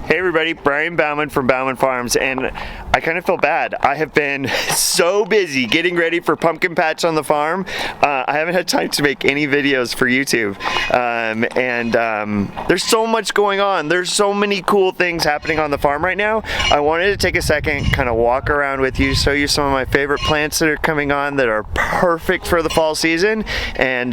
Hey everybody, Brian Bauman from Bauman Farms, and I kind of feel bad. I have been so busy getting ready for pumpkin patch on the farm. I haven't had time to make any videos for YouTube. There's so much going on. There's so many cool things happening on the farm right now. I wanted to take a second, kind of walk around with you, show you some of my favorite plants that are coming on that are perfect for the fall season, and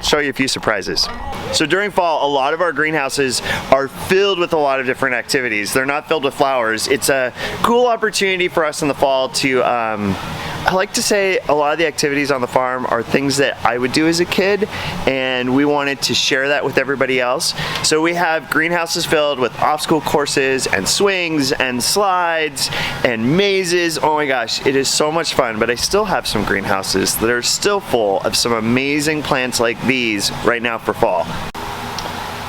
show you a few surprises. So during fall, a lot of our greenhouses are filled with a lot of different activities. They're not filled with flowers. It's a cool opportunity for us in the fall to, I like to say a lot of the activities on the farm are things that I would do as a kid, and we wanted to share that with everybody else. So we have greenhouses filled with obstacle courses and swings and slides and mazes. Oh my gosh, it is so much fun, but I still have some greenhouses that are still full of some amazing plants like these right now for fall.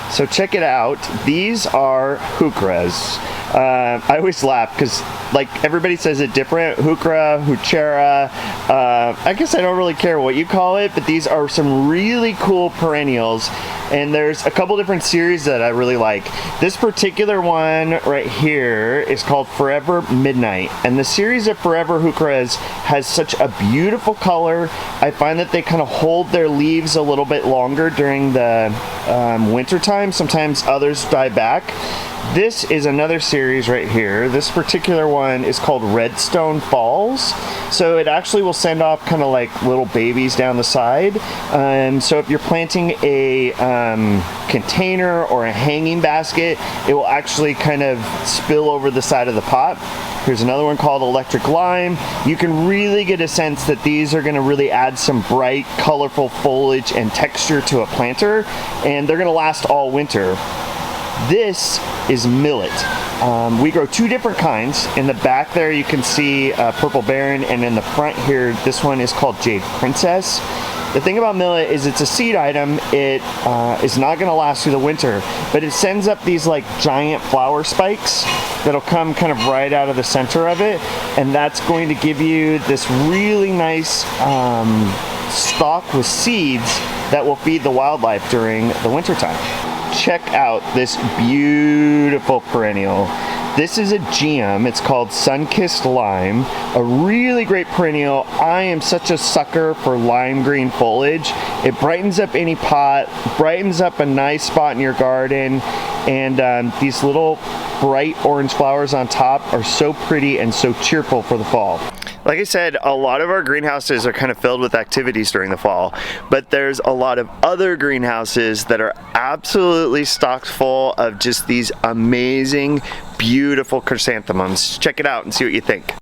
So check it out. These are Heucheras. I always laugh because like everybody says it different. Heuchera. I guess I don't really care what you call it, but these are some really cool perennials. And there's a couple different series that I really like. This particular one right here is called Forever Midnight. And the series of Forever Heucheras has such a beautiful color. I find that they kind of hold their leaves a little bit longer during the winter time. Sometimes others die back. This is another series right here. This particular one is called Redstone Falls. So it actually will send off kind of like little babies down the side. So if you're planting a container or a hanging basket, it will actually kind of spill over the side of the pot. Here's another one called Electric Lime. You can really get a sense that these are gonna really add some bright, colorful foliage and texture to a planter, and they're gonna last all winter. This is millet. We grow two different kinds. In the back there you can see Purple Baron, and in the front here, this one is called Jade Princess. The thing about millet is it's a seed item. It is not going to last through the winter, but it sends up these like giant flower spikes that'll come kind of right out of the center of it, and that's going to give you this really nice stalk with seeds that will feed the wildlife during the winter time. Check out this beautiful perennial. This is a gem. It's called Sun-Kissed Lime, a really great perennial. I am such a sucker for lime green foliage. It brightens up any pot, brightens up a nice spot in your garden, and these little bright orange flowers on top are so pretty and so cheerful for the fall. Like I said, a lot of our greenhouses are kind of filled with activities during the fall, but there's a lot of other greenhouses that are absolutely stocked full of just these amazing, beautiful chrysanthemums. Check it out and see what you think.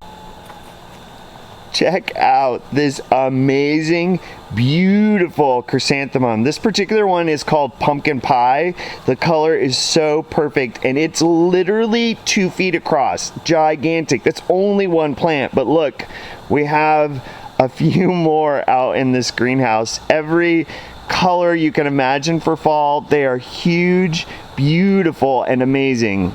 Check out this amazing, beautiful chrysanthemum. This particular one is called Pumpkin Pie. The color is so perfect, and it's literally 2 feet across. Gigantic. That's only one plant, but look, we have a few more out in this greenhouse. Every color you can imagine for fall. They are huge, beautiful, and amazing.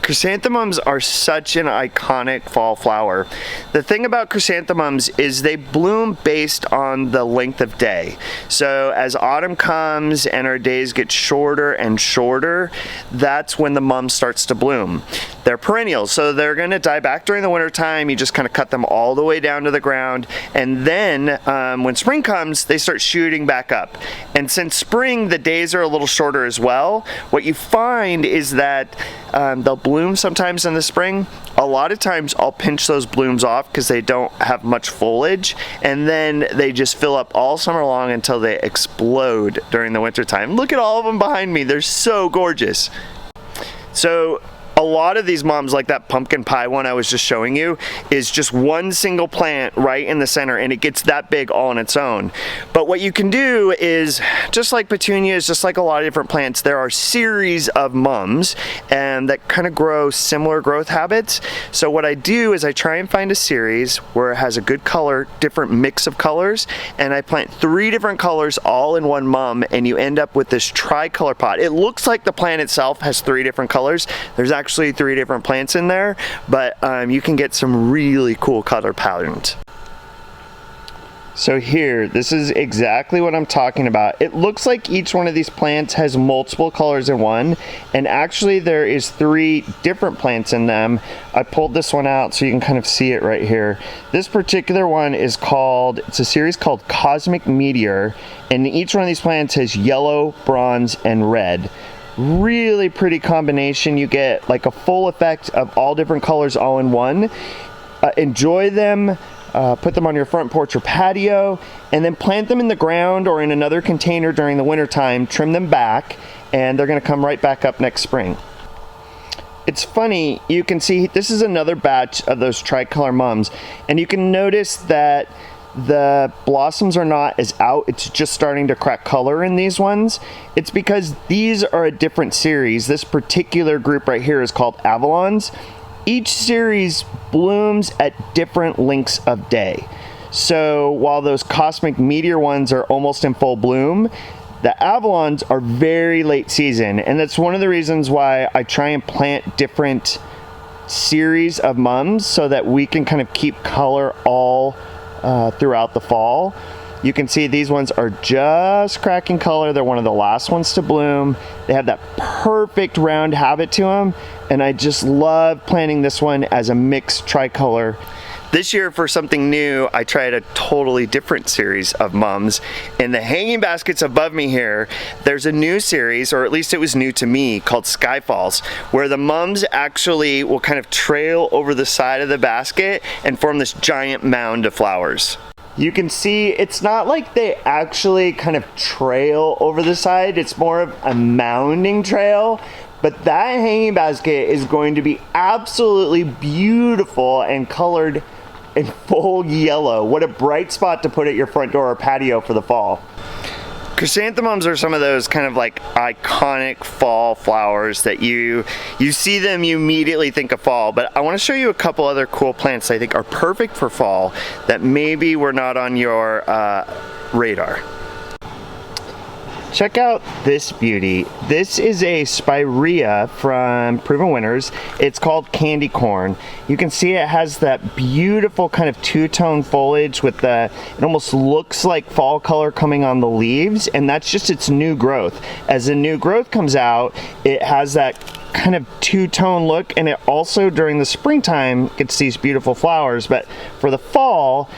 Chrysanthemums are such an iconic fall flower. The thing about chrysanthemums is they bloom based on the length of day. So as autumn comes and our days get shorter and shorter, that's when the mum starts to bloom. They're perennials, so they're gonna die back during the winter time. You just kind of cut them all the way down to the ground, and then when spring comes, they start shooting back up. And since spring, the days are a little shorter as well, what you find is that they'll bloom sometimes in the spring. A lot of times I'll pinch those blooms off because they don't have much foliage, and then they just fill up all summer long until they explode during the winter time. Look at all of them behind me. They're so gorgeous. So a lot of these mums, like that pumpkin pie one I was just showing you, is just one single plant right in the center, and it gets that big all on its own. But what you can do is, just like petunias, just like a lot of different plants, there are series of mums and that kind of grow similar growth habits. So what I do is I try and find a series where it has a good color, different mix of colors, and I plant 3 different colors all in one mum, and you end up with this tricolor pot. It looks like the plant itself has 3 different colors. There's actually 3 different plants in there, but you can get some really cool color patterns. So here, this is exactly what I'm talking about. It looks like each one of these plants has multiple colors in one, and actually there is 3 different plants in them. I pulled this one out so you can kind of see it right here. This particular one is called, it's a series called Cosmic Meteor, and each one of these plants has yellow, bronze, and red. Really pretty combination. You get like a full effect of all different colors all in one. Enjoy them. Put them on your front porch or patio, and then plant them in the ground or in another container during the winter time. Trim them back, and they're going to come right back up next spring. It's funny, you can see this is another batch of those tricolor mums, and you can notice that the blossoms are not as out. It's just starting to crack color in these ones. It's because these are a different series. This particular group right here is called Avalons. Each series blooms at different lengths of day. So while those Cosmic Meteor ones are almost in full bloom, the Avalons are very late season, and that's one of the reasons why I try and plant different series of mums so that we can kind of keep color all throughout the fall. You can see these ones are just cracking color. They're one of the last ones to bloom. They have that perfect round habit to them, and I just love planting this one as a mixed tricolor. This year, for something new, I tried a totally different series of mums. In the hanging baskets above me here, there's a new series, or at least it was new to me, called Skyfalls, where the mums actually will kind of trail over the side of the basket and form this giant mound of flowers. You can see it's not like they actually kind of trail over the side, it's more of a mounding trail. But that hanging basket is going to be absolutely beautiful and colored in full yellow. What a bright spot to put at your front door or patio for the fall. Chrysanthemums are some of those kind of like iconic fall flowers that you see them, you immediately think of fall. But I want to show you a couple other cool plants I think are perfect for fall that maybe were not on your radar. Check out this beauty. This is a Spirea from Proven Winners. It's called Candy Corn. You can see it has that beautiful kind of two-tone foliage with it almost looks like fall color coming on the leaves, and that's just its new growth. As the new growth comes out, it has that kind of two-tone look, and it also during the springtime gets these beautiful flowers. But for the fall,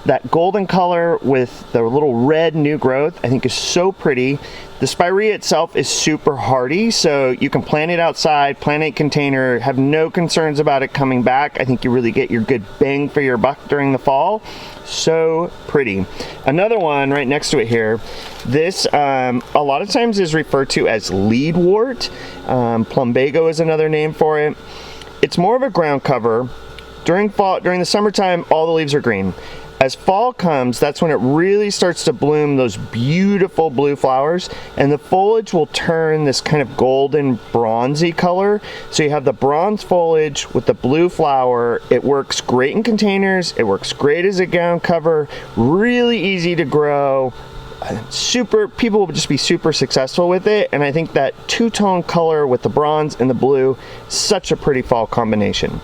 that golden color with the little red new growth I think is so pretty. The Spirea itself is super hardy, so you can plant it outside, plant it in a container, have no concerns about it coming back. I think you really get your good bang for your buck during the fall. So pretty. Another one right next to it here, this a lot of times is referred to as Leadwort. Plumbago is another name for it. It's more of a ground cover. During the summertime, all the leaves are green. As fall comes, that's when it really starts to bloom those beautiful blue flowers, and the foliage will turn this kind of golden bronzy color. So you have the bronze foliage with the blue flower. It works great in containers. It works great as a ground cover. Really easy to grow. People will just be super successful with it, and I think that two-tone color with the bronze and the blue, such a pretty fall combination.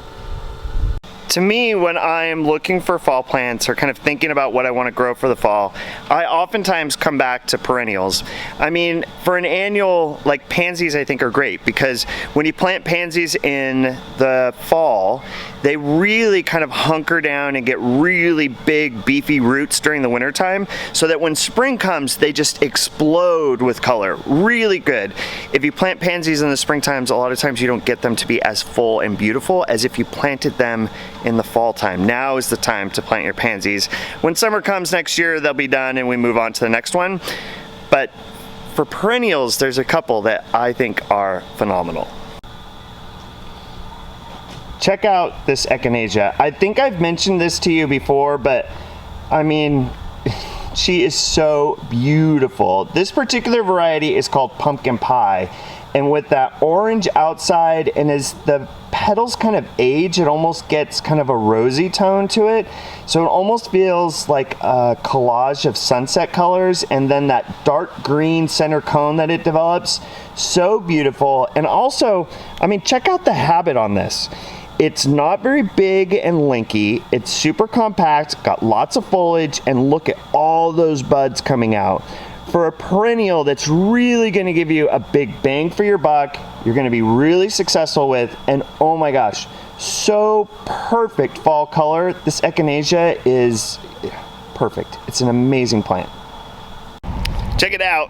To me, when I am looking for fall plants or kind of thinking about what I want to grow for the fall, I oftentimes come back to perennials. I mean, for an annual, like pansies I think are great, because when you plant pansies in the fall, they really kind of hunker down and get really big, beefy roots during the wintertime, so that when spring comes, they just explode with color. Really good. If you plant pansies in the springtimes, a lot of times you don't get them to be as full and beautiful as if you planted them in the fall time. Now is the time to plant your pansies. When summer comes next year, they'll be done and we move on to the next one. But for perennials, there's a couple that I think are phenomenal. Check out this Echinacea. I think I've mentioned this to you before, but I mean, she is so beautiful. This particular variety is called Pumpkin Pie, and with that orange outside, and as the petals kind of age, it almost gets kind of a rosy tone to it. So it almost feels like a collage of sunset colors, and then that dark green center cone that it develops. So beautiful. And also, I mean, check out the habit on this. It's not very big and lanky. It's super compact, got lots of foliage, and look at all those buds coming out. For a perennial that's really gonna give you a big bang for your buck, you're gonna be really successful with, and oh my gosh, so perfect fall color. This Echinacea is perfect. It's an amazing plant. Check it out.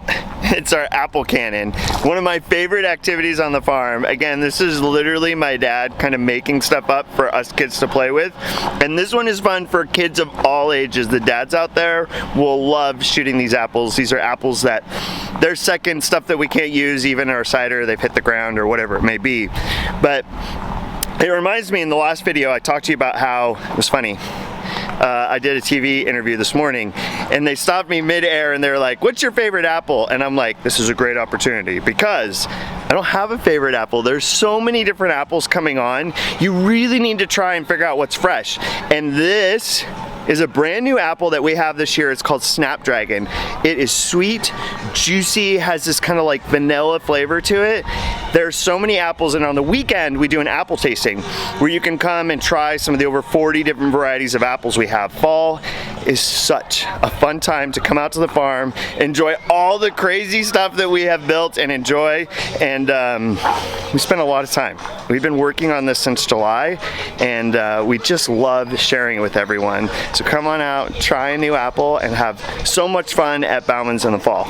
It's our apple cannon. One of my favorite activities on the farm. Again, this is literally my dad kind of making stuff up for us kids to play with. And this one is fun for kids of all ages. The dads out there will love shooting these apples. These are apples that they're second stuff that we can't use, even our cider, they've hit the ground or whatever it may be. But it reminds me, in the last video I talked to you about how, it was funny, I did a TV interview this morning and they stopped me mid-air and they're like, what's your favorite apple? And I'm like, this is a great opportunity because I don't have a favorite apple. There's so many different apples coming on. You really need to try and figure out what's fresh. And this is a brand new apple that we have this year. It's called Snapdragon. It is sweet, juicy, has this kind of like vanilla flavor to it. There's so many apples, and on the weekend we do an apple tasting where you can come and try some of the over 40 different varieties of apples we have. Fall is such a fun time to come out to the farm, enjoy all the crazy stuff that we have built and enjoy, and we spend a lot of time. We've been working on this since July, and we just love sharing it with everyone. So come on out, try a new apple, and have so much fun at Bauman's in the fall.